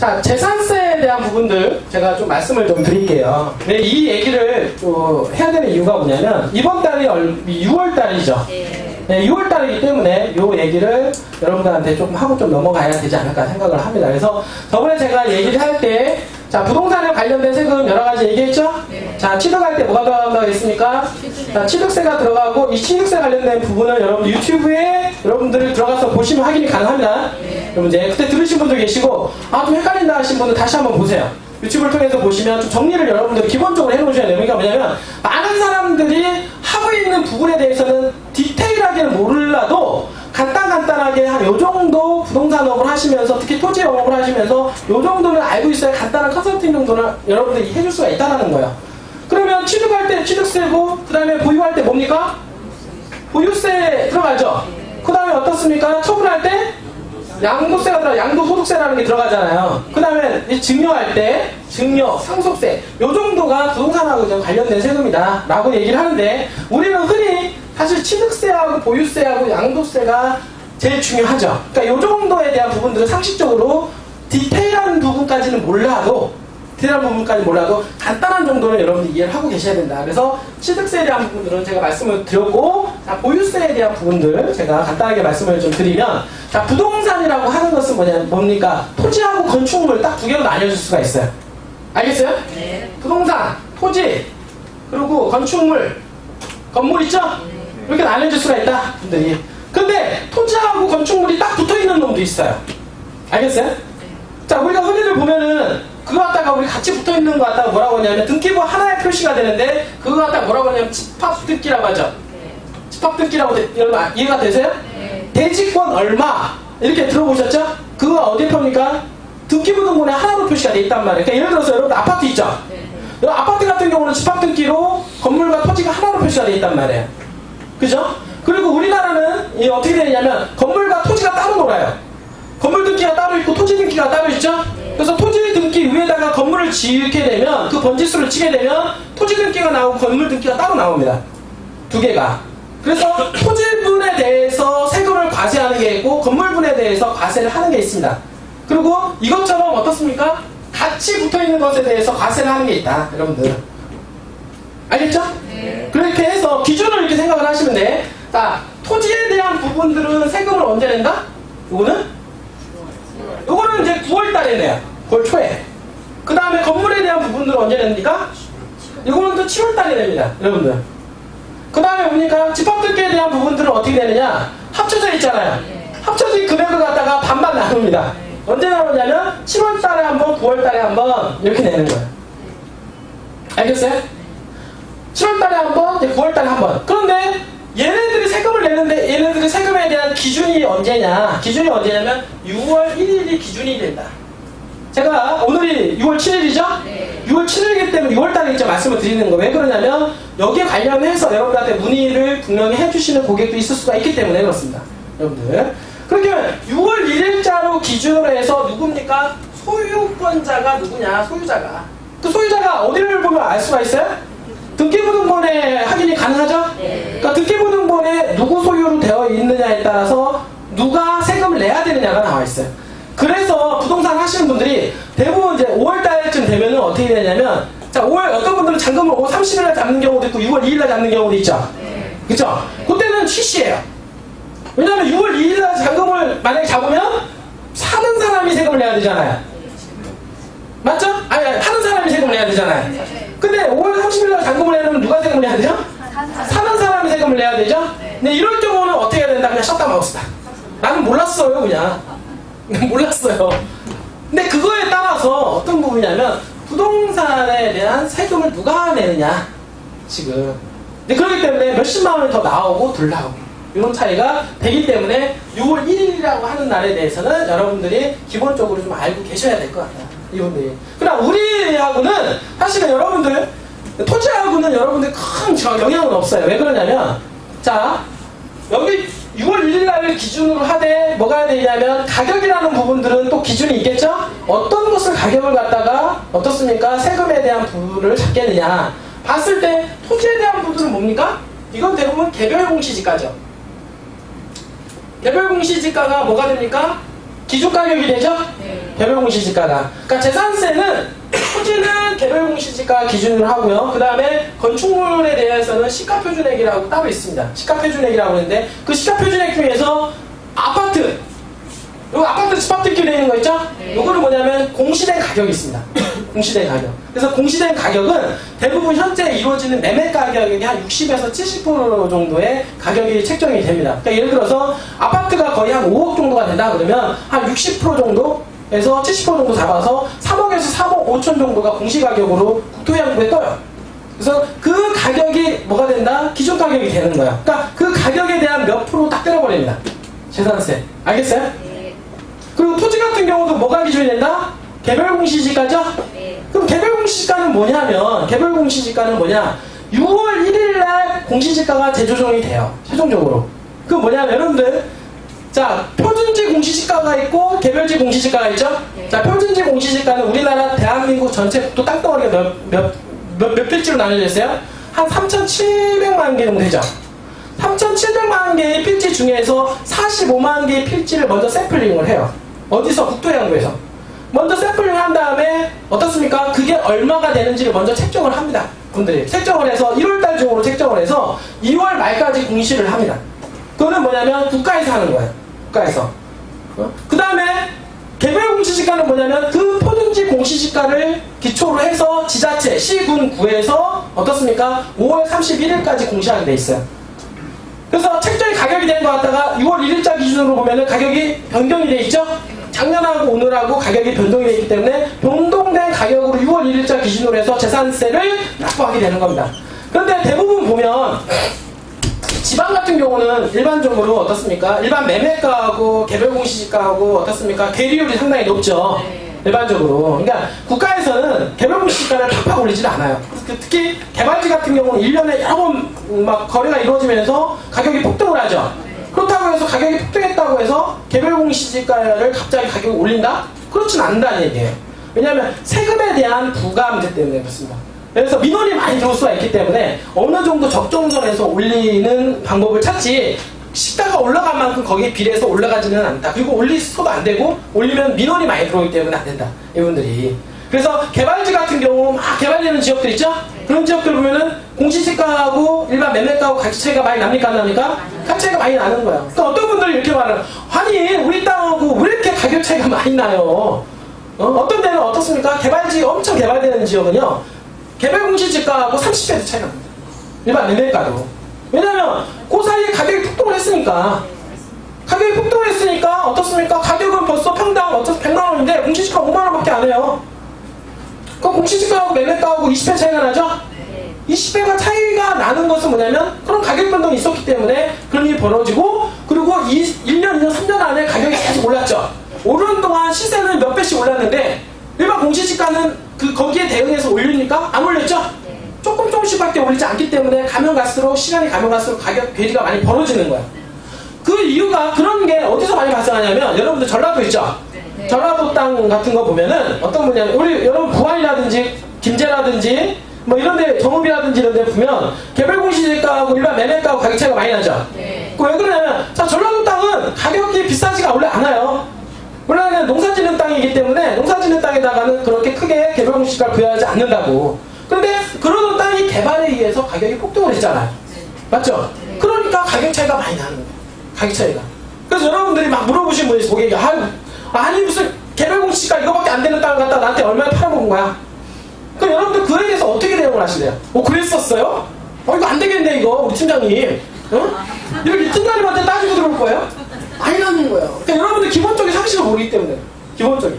자, 재산세에 대한 부분들 제가 좀 말씀을 좀 드릴게요. 네, 이 얘기를 또 해야 되는 이유가 뭐냐면 이번 달이 6월 달이죠. 네, 6월 달이기 때문에 이 얘기를 여러분들한테 조금 하고 좀 넘어가야 되지 않을까 생각을 합니다. 그래서 저번에 제가 얘기를 할 때 자, 부동산에 관련된 세금 여러 가지 얘기했죠? 네. 자, 취득할 때 뭐가 들어간다고 했습니까? 자, 취득세가 들어가고 이 취득세 관련된 부분은 여러분들 유튜브에 여러분들이 들어가서 보시면 확인이 가능합니다. 그럼 이제 그때 들으신 분도 계시고 좀 헷갈린다 하신 분은 다시 한번 보세요. 유튜브를 통해서 보시면 좀 정리를 여러분들이 기본적으로 해놓으셔야 돼요. 그러니까 뭐냐면 많은 사람들이 하고 있는 부분에 대해서는 디테일하게는 몰라도 간단하게 한 요 정도 부동산업을 하시면서 특히 토지 영업을 하시면서 요 정도는 알고 있어야 간단한 컨설팅 정도는 여러분들이 해줄 수가 있다는 거예요. 그러면 취득할 때 취득세고 그 다음에 보유할 때 뭡니까? 보유세 들어가죠. 그 다음에 어떻습니까? 처분할 때 양도세가 들어가, 양도소득세라는 게 들어가잖아요. 그 다음에 증여할 때 증여, 상속세 요 정도가 부동산하고 좀 관련된 세금이다 라고 얘기를 하는데 우리는 흔히 사실 취득세하고 보유세하고 양도세가 제일 중요하죠. 그러니까 요 정도에 대한 부분들은 상식적으로 디테일한 부분까지는 몰라도 간단한 정도는 여러분들이 이해를 하고 계셔야 된다. 그래서 취득세에 대한 부분들은 제가 말씀을 드렸고, 자, 보유세에 대한 부분들 제가 간단하게 말씀을 좀 드리면, 자, 부동산이라고 하는 것은 뭡니까? 토지하고 건축물 딱 두 개로 나뉘어질 수가 있어요. 알겠어요? 네. 부동산, 토지, 그리고 건축물, 건물 있죠? 이렇게 나뉘어질 수가 있다, 분들이. 근데 토지하고 건축물이 딱 붙어있는 놈도 있어요. 알겠어요? 네. 자, 우리가 흔히들 보면은 그거 갖다가 우리 같이 붙어있는 거 갖다가 뭐라고 하냐면 등기부 하나에 표시가 되는데 그거 갖다가 뭐라고 하냐면 집합등기라고 하죠. 네. 집합등기라고 여러분 이해가 되세요? 네. 대지권 얼마 이렇게 들어보셨죠? 그거 어디에 펴니까 등기부 등본에 하나로 표시가 돼 있단 말이에요. 그러니까 예를 들어서 여러분 아파트 있죠? 네. 아파트 같은 경우는 집합등기로 건물과 토지가 하나로 표시가 돼 있단 말이에요. 그죠? 그리고 우리나라는 어떻게 되냐면 건물과 토지가 따로 놀아요. 건물 등기가 따로 있고 토지 등기가 따로 있죠? 그래서 토지 등기 위에다가 건물을 짓게 되면 그 번지수를 치게 되면 토지 등기가 나오고 건물 등기가 따로 나옵니다. 두 개가. 그래서 토지분에 대해서 세금을 과세하는 게 있고 건물분에 대해서 과세를 하는 게 있습니다. 그리고 이것처럼 어떻습니까? 같이 붙어있는 것에 대해서 과세를 하는 게 있다. 여러분들. 알겠죠? 네. 그렇게 해서 기준을 이렇게 생각을 하시면 돼. 자, 토지에 대한 부분들은 세금을 언제 낸다? 요거는 이제 9월 달에 내요. 9월 초에. 그 다음에 건물에 대한 부분들은 언제 냅니까? 이거는 또 7월 달에 냅니다. 여러분들. 그 다음에 보니까 집합등기에 대한 부분들은 어떻게 되느냐? 합쳐져 있잖아요. 합쳐진 금액을 갖다가 반반 나눕니다. 언제 나오냐면 7월 달에 한 번, 9월 달에 한 번 이렇게 내는 거예요. 알겠어요? 7월 달에 한 번, 9월 달에 한 번. 그런데 얘네들이 세금을 내는데 얘네들이 세금에 대한 기준이 언제냐? 기준이 언제냐면 6월 1일이 기준이 된다. 제가 오늘이 6월 7일이죠? 네. 6월 7일이기 때문에 6월 달에 이제 말씀을 드리는 거예요. 왜 그러냐면 여기에 관련해서 여러분들한테 문의를 분명히 해주시는 고객도 있을 수가 있기 때문에 그렇습니다. 여러분들. 그렇게 하면 6월 1일자로 기준으로 해서 누굽니까? 소유권자가 누구냐? 소유자가. 그 소유자가 어디를 보면 알 수가 있어요? 등기부 등본에 확인이 가능하죠? 네. 그러니까 등기부 등본에 누구 소유로 되어 있느냐에 따라서 누가 세금을 내야 되느냐가 나와 있어요. 그래서 부동산 하시는 분들이 대부분 이제 5월 달쯤 되면은 어떻게 되냐면 자, 5월 어떤 분들은 잔금을 5월 30일날 잡는 경우도 있고 6월 2일날 잡는 경우도 있죠. 네. 그쵸? 그때는 취시예요. 왜냐면 6월 2일날 잔금을 만약에 잡으면 사는 사람이 세금을 내야 되잖아요. 맞죠? 아니, 하는 사람이 세금을 내야 되잖아요. 근데 5월 30일날 잔금을 내려면 누가 세금을 내야 되죠? 사는 사람이 세금을 내야 되죠? 근데 이럴 경우는 어떻게 해야 된다? 그냥 셧다 마우스다. 나는 몰랐어요, 그냥. 몰랐어요. 근데 그거에 따라서 어떤 부분이냐면 부동산에 대한 세금을 누가 내느냐, 지금. 근데 그렇기 때문에 몇십만 원이 더 나오고 덜 나오고 이런 차이가 되기 때문에 6월 1일이라고 하는 날에 대해서는 여러분들이 기본적으로 좀 알고 계셔야 될 것 같아요. 이분들이. 그러나 우리하고는 사실은 여러분들 토지하고는 여러분들 큰 영향은 없어요. 왜 그러냐면 자, 여기 6월 1일 날을 기준으로 하되 뭐가 해야 되냐면 가격이라는 부분들은 또 기준이 있겠죠? 어떤 것을 가격을 갖다가 어떻습니까? 세금에 대한 부분을 잡겠느냐 봤을 때 토지에 대한 부분은 뭡니까? 이건 대부분 개별 공시지가죠. 개별 공시지가가 뭐가 됩니까? 기준 가격이 되죠? 네. 개별 공시지가가. 그러니까 재산세는 토지는 개별 공시지가 기준으로 하고요. 그 다음에 건축물에 대해서는 시가표준액이라고 따로 있습니다. 시가표준액이라고 하는데 그 시가표준액 중에서 아파트, 요 아파트 집합들끼리 되어 있는 거 있죠? 요거는 뭐냐면 공시된 가격이 있습니다. 공시된 가격. 그래서 공시된 가격은 대부분 현재 이루어지는 매매 가격의 한 60에서 70% 정도의 가격이 책정이 됩니다. 그러니까 예를 들어서 아파트가 거의 한 5억 정도가 된다 그러면 한 60% 정도에서 70% 정도 잡아서 3억에서 3억 5천 정도가 공시가격으로 국토해양부에 떠요. 그래서 그 가격이 뭐가 된다? 기준 가격이 되는 거야. 그러니까 그 가격에 대한 몇 프로 딱 때려버립니다. 재산세. 알겠어요? 그리고 토지 같은 경우도 뭐가 기준이 된다? 개별 공시지가죠? 그럼 개별 공시지가는 뭐냐면, 개별 공시지가는 뭐냐? 6월 1일날 공시지가가 재조정이 돼요. 최종적으로. 그 뭐냐면, 여러분들, 자, 표준지 공시지가가 있고, 개별지 공시지가가 있죠? 자, 표준지 공시지가는 우리나라 대한민국 전체 국토 땅덩어리가 몇 필지로 나눠져 있어요? 한 3,700만 개 정도 되죠? 3,700만 개의 필지 중에서 45만 개의 필지를 먼저 샘플링을 해요. 어디서? 국토해양부에서. 먼저 샘플링을 한 다음에 어떻습니까? 그게 얼마가 되는지를 먼저 책정을 합니다. 분들이 책정을 해서 1월달 중으로 책정을 해서 2월 말까지 공시를 합니다. 그거는 뭐냐면 국가에서 하는 거예요. 국가에서. 그 다음에 개별 공시지가는 뭐냐면 그 표준지 공시지가를 기초로 해서 지자체, 시, 군, 구에서 어떻습니까? 5월 31일까지 공시하게 돼 있어요. 그래서 책정이 가격이 된 것 같다가 6월 1일자 기준으로 보면은 가격이 변경이 돼 있죠? 작년하고 오늘하고 가격이 변동이 되기 때문에 변동된 가격으로 6월 1일자 기준으로 해서 재산세를 납부하게 되는 겁니다. 그런데 대부분 보면 지방 같은 경우는 일반적으로 어떻습니까? 일반 매매가하고 개별 공시지가하고 어떻습니까? 괴리율이 상당히 높죠. 일반적으로. 그러니까 국가에서는 개별 공시지가를 팍팍 올리지는 않아요. 특히 개발지 같은 경우는 1년에 여러 번 막 거래가 이루어지면서 가격이 폭등을 하죠. 그렇다고 해서 가격이 폭등했다고 해서 개별 공시지가를 갑자기 가격을 올린다? 그렇진 않다는 얘기예요. 왜냐하면 세금에 대한 부과문제 때문에 그렇습니다. 그래서 민원이 많이 들어올 수가 있기 때문에 어느 정도 적정선에서 올리는 방법을 찾지 시가가 올라간 만큼 거기에 비례해서 올라가지는 않다. 그리고 올리서도 안 되고 올리면 민원이 많이 들어오기 때문에 안 된다. 이분들이. 그래서 개발지 같은 경우 막 개발되는 지역들 있죠? 그런 지역들 보면은 공시지가하고 일반 매매가하고 가격 차이가 많이 납니까? 안 납니까? 가격 차이가 많이 나는 거예요. 그러니까 어떤 분들이 이렇게 말하는 아니 우리 땅하고 왜 이렇게 가격 차이가 많이 나요? 어떤 데는 어떻습니까? 개발지 엄청 개발되는 지역은요 개별 공시지가하고 30배도 차이 납니다. 일반 매매가도. 왜냐면 그 사이에 가격이 폭등을 했으니까. 가격이 폭등을 했으니까 어떻습니까? 가격은 벌써 평당 어차피 100만 원인데 공시지가 5만 원밖에 안 해요. 그럼 공시지가하고 매매가하고 20배 차이가 나죠? 20배가 차이가 나는 것은 뭐냐면 그런 가격 변동이 있었기 때문에 그런 일이 벌어지고 그리고 1년, 2년, 3년 안에 가격이 계속 올랐죠. 오르는 동안 시세는 몇 배씩 올랐는데 일반 공시지가는 거기에 대응해서 올리니까 안 올렸죠? 조금씩밖에 올리지 않기 때문에 가면 갈수록 시간이 가면 갈수록 가격 괴리가 많이 벌어지는 거야. 그 이유가 그런 게 어디서 많이 발생하냐면 여러분들 전라도 있죠? 전라도 땅 같은 거 보면은 어떤 분야는 우리 여러분 부안이라든지 김제라든지 뭐 이런데 정읍이라든지 이런데 보면 개별 공시지가하고 일반 매매가하고 가격 차이가 많이 나죠. 왜 그러냐면 자 전라도 땅은 가격이 비싸지가 원래 않아요. 원래는 농사짓는 땅이기 때문에 농사짓는 땅에다가는 그렇게 크게 개별 공시지가를 부여하지 않는다고. 그런데 그러던 땅이 개발에 의해서 가격이 폭등을 했잖아요. 맞죠? 그러니까 가격 차이가 많이 나는 거예요. 가격 차이가. 그래서 여러분들이 막 물어보신 분이 고객이 아니 무슨 개별 공시지가 이거밖에 안 되는 땅을 갖다 나한테 얼마에 팔아먹은 거야? 그럼 여러분들 그에 대해서 어떻게 대응을 하실래요? 그랬었어요? 이거 안 되겠네 이거 우리 팀장님. 이렇게 팀장님한테 따지고 들어올 거예요? 아니라는 거예요. 그러니까 여러분들 기본적인 상식을 모르기 때문에 기본적인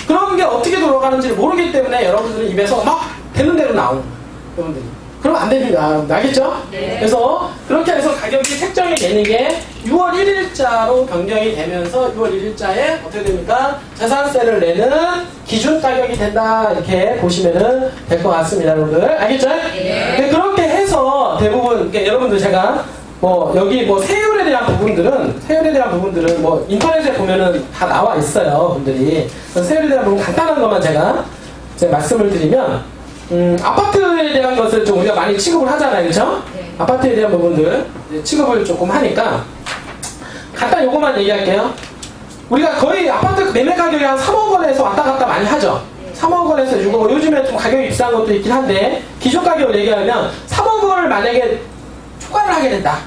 그런 게 어떻게 돌아가는지를 모르기 때문에 여러분들은 입에서 막 되는 대로 나오는 거예요. 여러분들이. 그러면 안 됩니다. 알겠죠? 네. 그래서 그렇게 해서 가격이 책정이 되는 게 6월 1일자로 변경이 되면서 6월 1일자에 어떻게 됩니까? 재산세를 내는 기준 가격이 된다. 이렇게 보시면은 될 것 같습니다. 여러분들. 알겠죠? 네. 그렇게 해서 대부분 여러분들 제가 여기 세율에 대한 부분들은 뭐 인터넷에 보면은 다 나와 있어요. 분들이. 세율에 대한 부분 간단한 것만 제가 말씀을 드리면 아파트에 대한 것을 좀 우리가 많이 취급을 하잖아요. 그렇죠? 네. 아파트에 대한 부분들 취급을 조금 하니까 간단 요거만 얘기할게요. 우리가 거의 아파트 매매 가격이 한 3억 원에서 왔다 갔다 많이 하죠. 3억 원에서 주고 요즘에 좀 가격이 비싼 것도 있긴 한데 기존 가격을 얘기하면 3억 원을 만약에 초과를 하게 된다.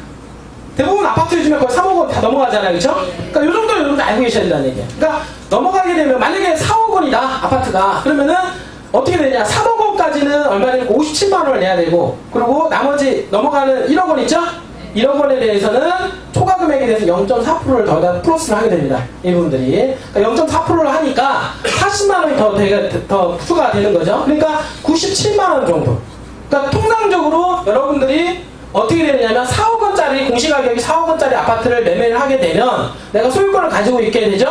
대부분 아파트 요즘에 거의 3억 원 다 넘어가잖아요. 그렇죠? 그러니까 요 정도 여러분들 알고 계셔야 된다는 얘기예요. 그러니까 넘어가게 되면 만약에 4억 원이다 아파트가 그러면은 어떻게 되냐 3억 원까지는 얼마 되니까 57만 원을 내야 되고 그리고 나머지 넘어가는 1억 원 있죠? 1억 원에 대해서는 초과 금액에 대해서 0.4%를 더 플러스를 하게 됩니다. 이분들이. 그러니까 0.4%를 하니까 40만 원이 더 추가가 되는 거죠. 그러니까 97만 원 정도. 그러니까 통상적으로 여러분들이 어떻게 되냐면 4억 원짜리 공시가격이 4억 원짜리 아파트를 매매를 하게 되면 내가 소유권을 가지고 있게 되죠.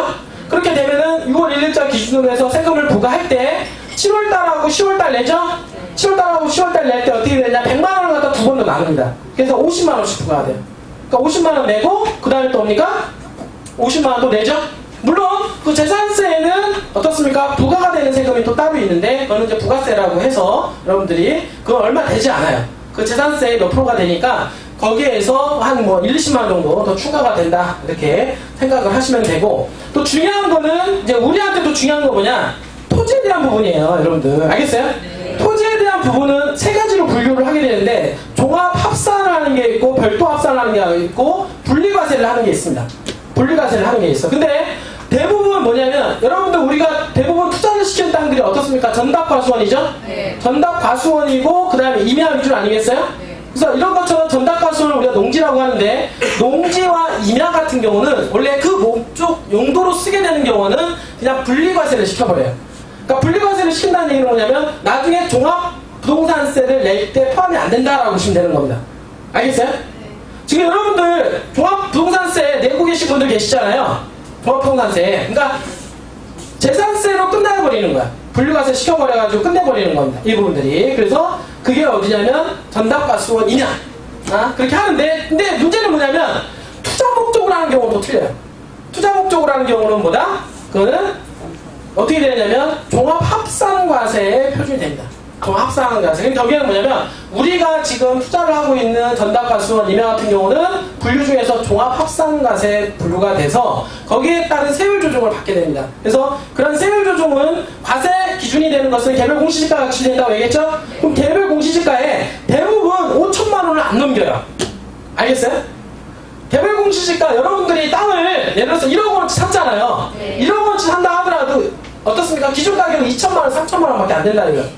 그렇게 되면은 6월 1일자 기준으로 해서 세금을 부과할 때 7월달하고 10월달 내죠. 7월달하고 10월달 낼 때 어떻게 되냐 100만 원을 갖다 두 번 더 나눕니다. 그래서 50만 원씩 부과가 돼요. 그러니까 50만 원 내고 그 다음에 또 뭡니까? 50만 원도 내죠. 물론 그 재산세에는 어떻습니까? 부과가 되는 세금이 또 따로 있는데 그거는 이제 부가세라고 해서 여러분들이 그건 얼마 되지 않아요. 그 재산세 몇 프로가 되니까 거기에서 한 뭐 1, 20만 원 정도 더 추가가 된다 이렇게 생각을 하시면 되고 또 중요한 거는 이제 우리한테 또 중요한 거 뭐냐 토지에 대한 부분이에요. 여러분들 알겠어요? 네. 토지에 대한 부분은 세 가지로 분류를 하게 되는데 종합 합산을 하는 게 있고 별도 합산을 하는 게 있고 분리과세를 하는 게 있습니다. 분리과세를 하는 게 있어. 근데 대부분 뭐냐면 여러분들 우리가 대부분 투자를 시킨 땅들이 어떻습니까? 전답과수원이죠? 네. 전답과수원이고 그 다음에 임야 위주 아니겠어요? 네. 그래서 이런 것처럼 전답과수원을 우리가 농지라고 하는데 농지와 임야 같은 경우는 원래 그 목적 용도로 쓰게 되는 경우는 그냥 분리과세를 시켜버려요. 그러니까 분리과세를 시킨다는 얘기는 뭐냐면 나중에 종합부동산세를 낼 때 포함이 안 된다라고 보시면 되는 겁니다. 알겠어요? 네. 지금 여러분들 종합부동산세 내고 계신 분들 계시잖아요. 종합부동산세. 그러니까 재산세로 끝내버리는 거야. 분류과세 시켜버려가지고 끝내버리는 겁니다. 이 부분들이. 그래서 그게 어디냐면 전답과수원 임야. 그렇게 하는데 근데 문제는 뭐냐면 투자 목적으로 하는 경우는 또 틀려요. 투자 목적으로 하는 경우는 뭐다? 그거는 어떻게 되냐면 종합합산과세에 표준이 됩니다. 종합합산과세. 그러니까 여기는 뭐냐면 우리가 지금 투자를 하고 있는 전답과수원 임야 같은 경우는 분류 중에서 종합합산과세에 분류가 돼서 거기에 따른 세율 조정을 받게 됩니다. 그래서 그런 세율 조정은 과세 기준이 되는 것은 개별 공시지가가 기준이 된다고 얘기했죠? 그럼 개별 공시지가에 대부분 5천만 원을 안 넘겨요. 알겠어요? 개별 공시지가 여러분들이 땅을 예를 들어서 1억 원어치 샀잖아요. 네. 1억 원어치 산다 하더라도 어떻습니까? 기존 가격은 2천만 원, 3천만 원밖에 안 된다는 거예요.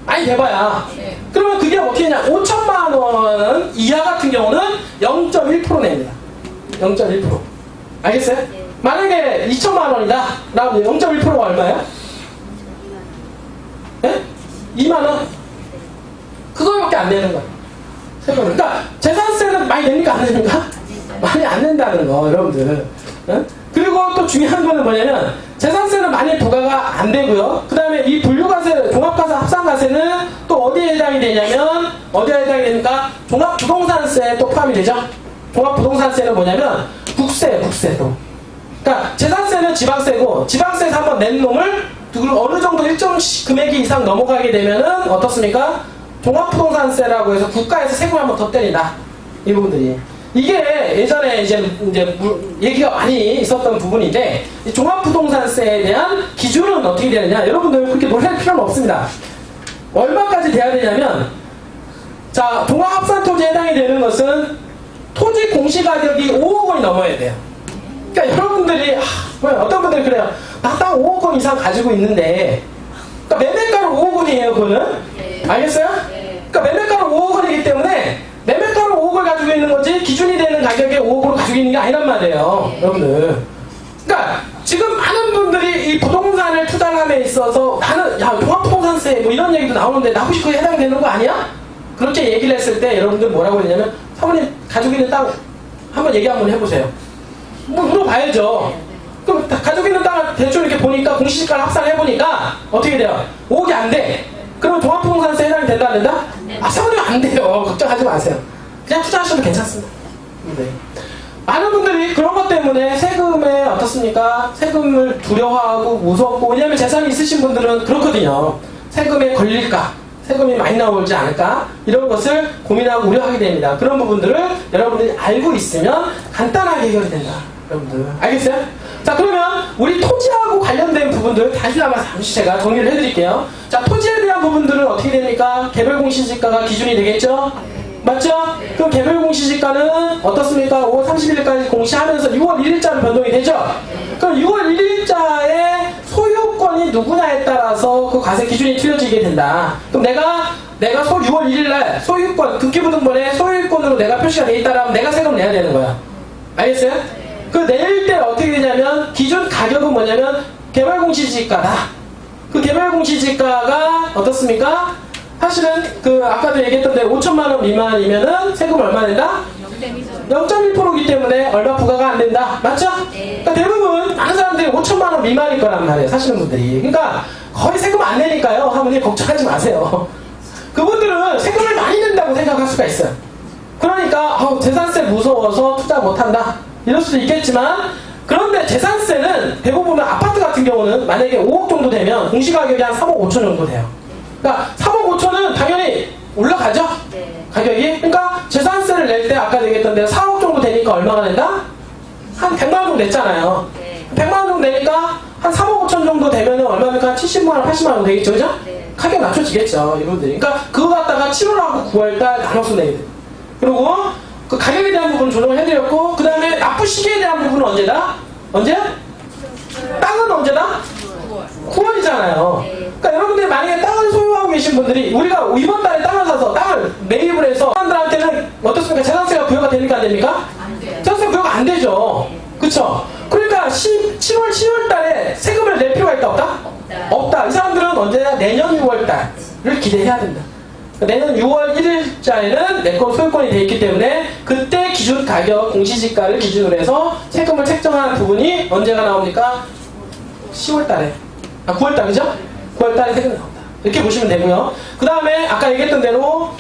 많이 돼봐야. 네. 그러면 그게 어떻게 되냐? 5천만 원 이하 같은 경우는 0.1% 냅니다. 0.1%. 알겠어요? 네. 만약에 2천만 원이다. 라고 0.1%가 얼마예요? 네? 2만 원? 그거밖에 안 내는 거야. 세금을. 그러니까 재산세는 많이 냅니까? 안 냅니까? 많이 안 낸다는 거, 여러분들. 네? 그리고 또 중요한 거는 뭐냐면 재산세는 많이 부과가 안 되고요. 그 다음에 이 분류과세, 종합과세, 합산과세는 또 어디에 해당이 되냐면 어디에 해당이 됩니까? 종합부동산세에 또 포함이 되죠. 종합부동산세는 뭐냐면 국세도. 그러니까 재산세는 지방세고 지방세에서 한번 낸 놈을 어느 정도 일정 금액이 이상 넘어가게 되면은 어떻습니까? 종합부동산세라고 해서 국가에서 세금을 한번 더 때린다. 이 부분들이. 이게 예전에 이제 얘기가 많이 있었던 부분인데 종합부동산세에 대한 기준은 어떻게 되느냐 여러분들 그렇게 놀랄 필요는 없습니다. 얼마까지 돼야 되냐면 자 종합합산토지에 해당이 되는 것은 토지 공시가격이 5억 원이 넘어야 돼요. 그러니까 여러분들이 어떤 분들이 그래요. 나 땅 5억 원 이상 가지고 있는데 그러니까 매매가로 5억 원이에요. 그거는 알겠어요? 그러니까 매매가로 5억 원이기 때문에 매매가로 5억을 가지고 있는 거지 기준이 되는 가격에 5억으로 가지고 있는 게 아니란 말이에요. 여러분들. 그러니까 지금 많은 분들이 이 부동산을 투자함에 있어서 나는 야 종합부동산세 뭐 이런 얘기도 나오는데 나 혹시 그게 해당되는 거 아니야? 그렇게 얘기를 했을 때 여러분들 뭐라고 했냐면 사모님 가지고 있는 땅 한번 얘기 한번 해보세요. 뭐 물어봐야죠. 그럼 가지고 있는 땅을 대충 이렇게 보니까 공시지가를 합산해보니까 어떻게 돼요? 5억이 안 돼. 그러면 종합부동산세 해당이 된다 안 된다? 사모님 안 돼요. 걱정하지 마세요. 그냥 투자하셔도 괜찮습니다. 네. 많은 분들이 그런 것 때문에 세금에 어떻습니까? 세금을 두려워하고 무섭고 왜냐하면 재산이 있으신 분들은 그렇거든요. 세금에 걸릴까? 세금이 많이 나오지 않을까? 이런 것을 고민하고 우려하게 됩니다. 그런 부분들을 여러분들이 알고 있으면 간단하게 해결이 된다. 여러분들 알겠어요? 자, 그러면 우리 토지하고 관련된 부분들 잠시 제가 정리를 해드릴게요. 자, 토지에 대한 부분들은 어떻게 됩니까? 개별공시지가가 기준이 되겠죠? 맞죠? 그럼 개별공시지가는 어떻습니까? 5월 31일까지 공시하면서 6월 1일자로 변동이 되죠? 그럼 6월 1일자에 소유권이 누구냐에 따라서 그 과세 기준이 틀려지게 된다. 그럼 내가 6월 1일날 소유권, 등기부등본에 소유권으로 내가 표시가 돼 있다라면 내가 세금을 내야 되는 거야. 알겠어요? 그 낼 때 어떻게 되냐면 기준 가격은 뭐냐면 개별공시지가다. 그 개별공시지가가 어떻습니까? 사실은 그 아까도 얘기했던 대로 5천만 원 미만이면은 세금 얼마 낸다? 0.1%이기 때문에 얼마 부과가 안 된다. 맞죠? 그러니까 대부분 많은 사람들이 5천만 원 미만일 거란 말이에요. 사시는 분들이. 그러니까 거의 세금 안 내니까요. 사모님 걱정하지 마세요. 그분들은 세금을 많이 낸다고 생각할 수가 있어요. 그러니까 재산세 무서워서 투자 못한다. 이럴 수도 있겠지만 그런데 재산세는 대부분 아파트 같은 경우는 만약에 5억 정도 되면 공시가격이 한 3억 5천 정도 돼요. 그러니까 3억 5천은 당연히 올라가죠? 네. 가격이? 그러니까 재산세를 낼 때 아까 얘기했던 대로 4억 정도 되니까 얼마가 낸다? 한 100만 원 정도 냈잖아요. 네. 100만 원 정도 되니까 한 3억 5천 정도 되면 얼마입니까? 70만 원, 80만 원 되겠죠? 그죠? 네. 가격 낮춰지겠죠. 이분들이. 그러니까 그거 갖다가 7월하고 9월달 나눠서 내야 돼요. 그리고 그 가격에 대한 부분은 조정을 해드렸고 그 다음에 납부 시기에 대한 부분은 언제다? 언제? 땅은 언제다? 9월이잖아요. 그러니까 여러분들이 만약에 땅을 소유하고 계신 분들이 우리가 이번 달에 땅을 사서 땅을 매입을 해서 사람들한테는 어떻습니까? 재산세가 부여가 됩니까? 안 됩니까? 안 돼요. 재산세 부여가 안 되죠. 그쵸? 그러니까 7월, 10월 달에 세금을 낼 필요가 있다? 없다? 없다. 이 사람들은 언제나 내년 6월 달을 기대해야 된다. 내년 6월 1일자에는 내 건 소유권이 되어 있기 때문에 그때 기준 가격 공시지가를 기준으로 해서 세금을 책정하는 부분이 언제가 나옵니까? 10월 달에. 9월 달이죠? 9월 달에 세금이 나온다. 이렇게 보시면 되고요. 그 다음에 아까 얘기했던 대로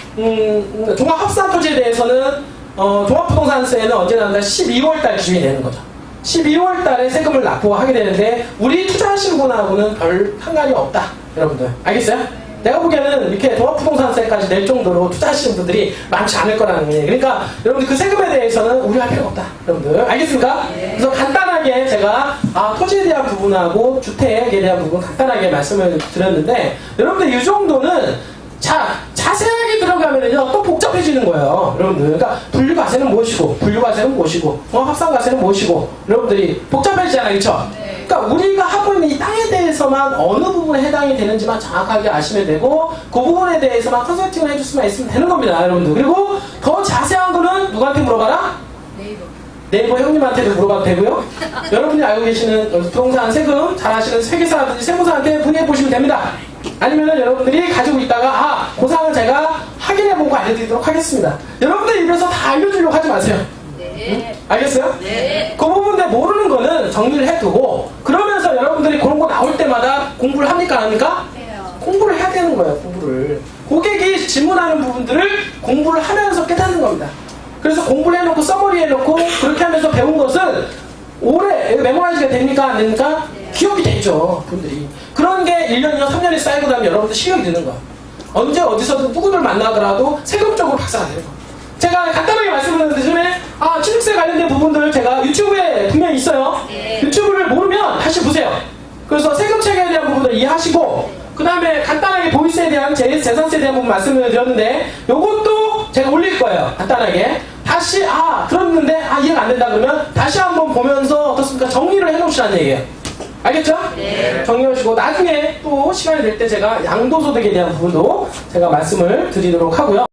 종합합산토지에 대해서는 종합부동산세는 언제 나온다? 12월 달 기준이 되는 거죠. 12월 달에 세금을 납부하게 되는데 우리 투자하시는 분하고는 별 상관이 없다. 여러분들 알겠어요? 내가 보기에는 이렇게 종합부동산세까지 낼 정도로 투자하시는 분들이 많지 않을 거라는 거예요. 그러니까 여러분들 그 세금에 대해서는 우려할 필요가 없다. 여러분들 알겠습니까? 그래서 간단하게 제가 토지에 대한 부분하고 주택에 대한 부분 간단하게 말씀을 드렸는데 여러분들 이 정도는 자세하게 들어가면은요 또 복잡해지는 거예요. 여러분들 그러니까 분류과세는 무엇이고 분류과세는 무엇이고 합산과세는 무엇이고 여러분들이 복잡해지잖아요. 그렇죠? 그러니까 우리가 하고 있는 이 땅에 대해서만 어느 부분에 해당이 되는지만 정확하게 아시면 되고 그 부분에 대해서만 컨설팅을 해줄 수만 있으면 되는 겁니다. 여러분들. 그리고 더 자세한 거는 누구한테 물어봐라? 네이버 형님한테도 물어봐도 되고요. 여러분이 알고 계시는 부동산 세금 잘 아시는 회계사라든지 세무사한테 문의해 보시면 됩니다. 아니면 여러분들이 가지고 있다가 그 사항을 제가 확인해보고 알려드리도록 하겠습니다. 여러분들 입에서 다 알려주려고 하지 마세요. 응? 알겠어요? 네. 그 부분에 모르는 거는 정리를 해두고 그러면서 여러분들이 그런 거 나올 때마다 공부를 합니까? 안 합니까? 해요. 공부를 해야 되는 거예요. 공부를. 고객이 질문하는 부분들을 공부를 하면서 깨닫는 겁니다. 그래서 공부를 해놓고 서머리 해놓고 그렇게 하면서 배운 것은 오래 메모라이즈가 됩니까? 안 됩니까? 네. 기억이 되죠. 분들이. 그런 게 1년이나 3년이 쌓이고 나면 여러분들 실력이 되는 거예요. 언제 어디서든 누구를 만나더라도 세금적으로 박사가 되는 거예요. 제가 간단하게 말씀드렸는데 전에 취득세 관련된 부분들 제가 유튜브에 분명히 있어요. 네. 유튜브를 모르면 다시 보세요. 그래서 세금 체계에 대한 부분을 이해하시고 그 다음에 간단하게 보유세에 대한 재산세에 대한 부분 말씀을 드렸는데 요것도 제가 올릴 거예요. 간단하게 다시 들었는데 이해가 안 된다 그러면 다시 한번 보면서 어떻습니까? 정리를 해놓으시라는 얘기예요. 알겠죠? 네. 정리하시고 나중에 또 시간이 될 때 제가 양도소득에 대한 부분도 제가 말씀을 드리도록 하고요.